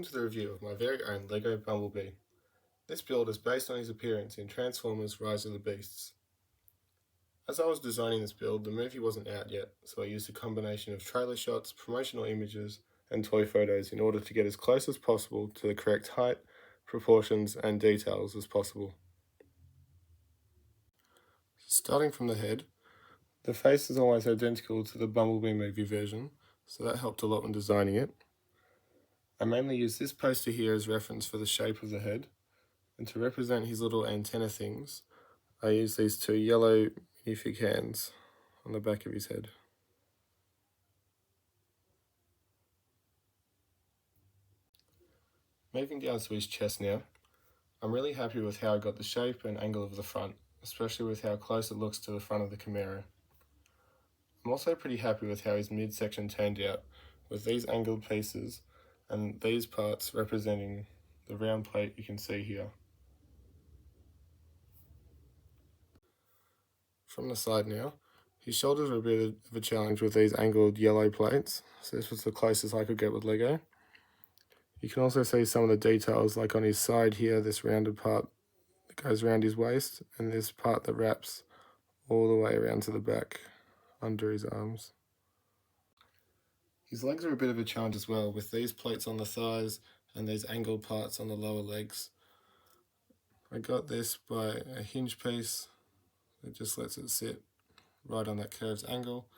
Welcome to the review of my very own LEGO Bumblebee. This build is based on his appearance in Transformers Rise of the Beasts. As I was designing this build, the movie wasn't out yet, so I used a combination of trailer shots, promotional images, and toy photos in order to get as close as possible to the correct height, proportions, and details as possible. Starting from the head, the face is almost identical to the Bumblebee movie version, so that helped a lot when designing it. I mainly use this poster here as reference for the shape of the head, and to represent his little antenna things, I use these two yellow minifig hands on the back of his head. Moving down to his chest now, I'm really happy with how I got the shape and angle of the front, especially with how close it looks to the front of the Camaro. I'm also pretty happy with how his midsection turned out, with these angled pieces and these parts representing the round plate you can see here. From the side now, his shoulders are a bit of a challenge with these angled yellow plates, so this was the closest I could get with LEGO. You can also see some of the details, like on his side here, this rounded part that goes around his waist, and this part that wraps all the way around to the back under his arms. His legs are a bit of a challenge as well, with these plates on the thighs and these angled parts on the lower legs. I got this by a hinge piece that just lets it sit right on that curved angle,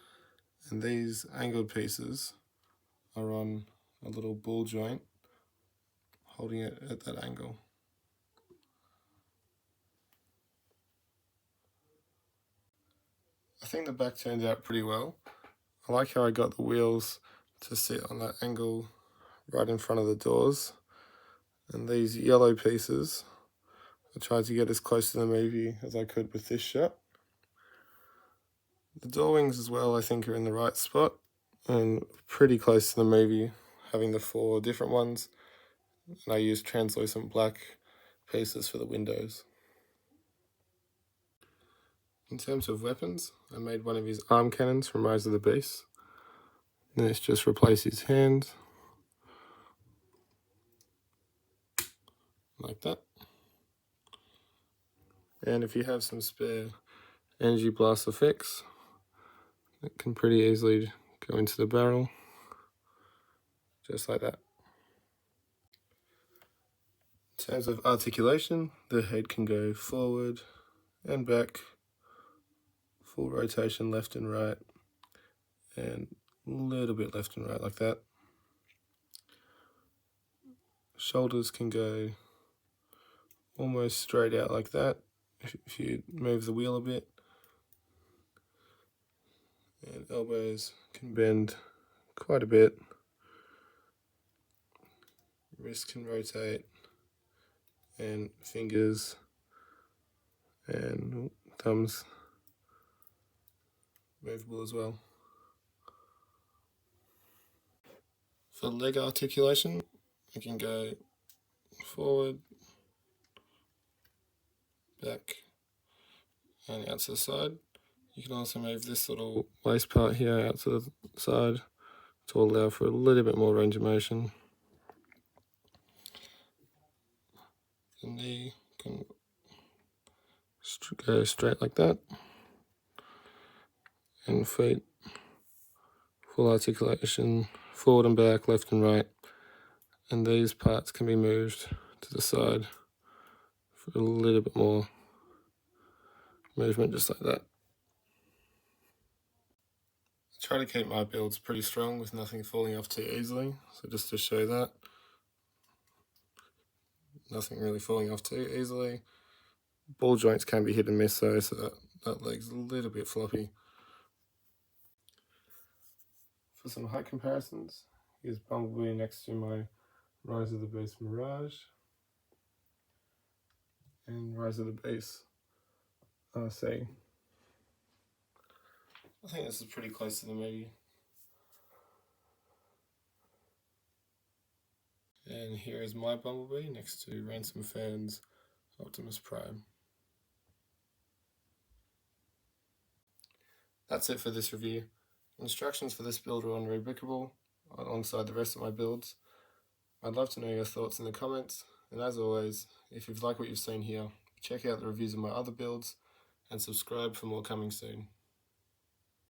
and these angled pieces are on a little ball joint holding it at that angle. I think the back turned out pretty well. I like how I got the wheels to sit on that angle right in front of the doors, and these yellow pieces I tried to get as close to the movie as I could with this shot. The door wings as well I think are in the right spot and pretty close to the movie, having the 4 different ones, and I used translucent black pieces for the windows. In terms of weapons, I made one of his arm cannons from Rise of the Beasts. Let's just replace his hands, like that. And if you have some spare energy blast effects, it can pretty easily go into the barrel, just like that. In terms of articulation, the head can go forward and back, full rotation left and right, and a little bit left and right like that. Shoulders can go almost straight out like that if you move the wheel a bit, and elbows can bend quite a bit. Wrist can rotate, and fingers and thumbs movable as well. For leg articulation, you can go forward, back, and out to the side. You can also move this little waist part here out to the side to allow for a little bit more range of motion. The knee can go straight like that, and feet, full articulation, forward and back, left and right, and these parts can be moved to the side for a little bit more movement, just like that. I try to keep my builds pretty strong with nothing falling off too easily, so just to show that, nothing really falling off too easily. Ball joints can be hit and miss though, so that leg's a little bit floppy. For some height comparisons, here's Bumblebee next to my Rise of the Beast Mirage and Rise of the Beast RC. I think this is pretty close to the movie. And here is my Bumblebee next to Ransom Fan's Optimus Prime. That's it for this review. Instructions for this build are on Rebrickable alongside the rest of my builds. I'd love to know your thoughts in the comments, and as always, if you've liked what you've seen here, check out the reviews of my other builds and subscribe for more coming soon.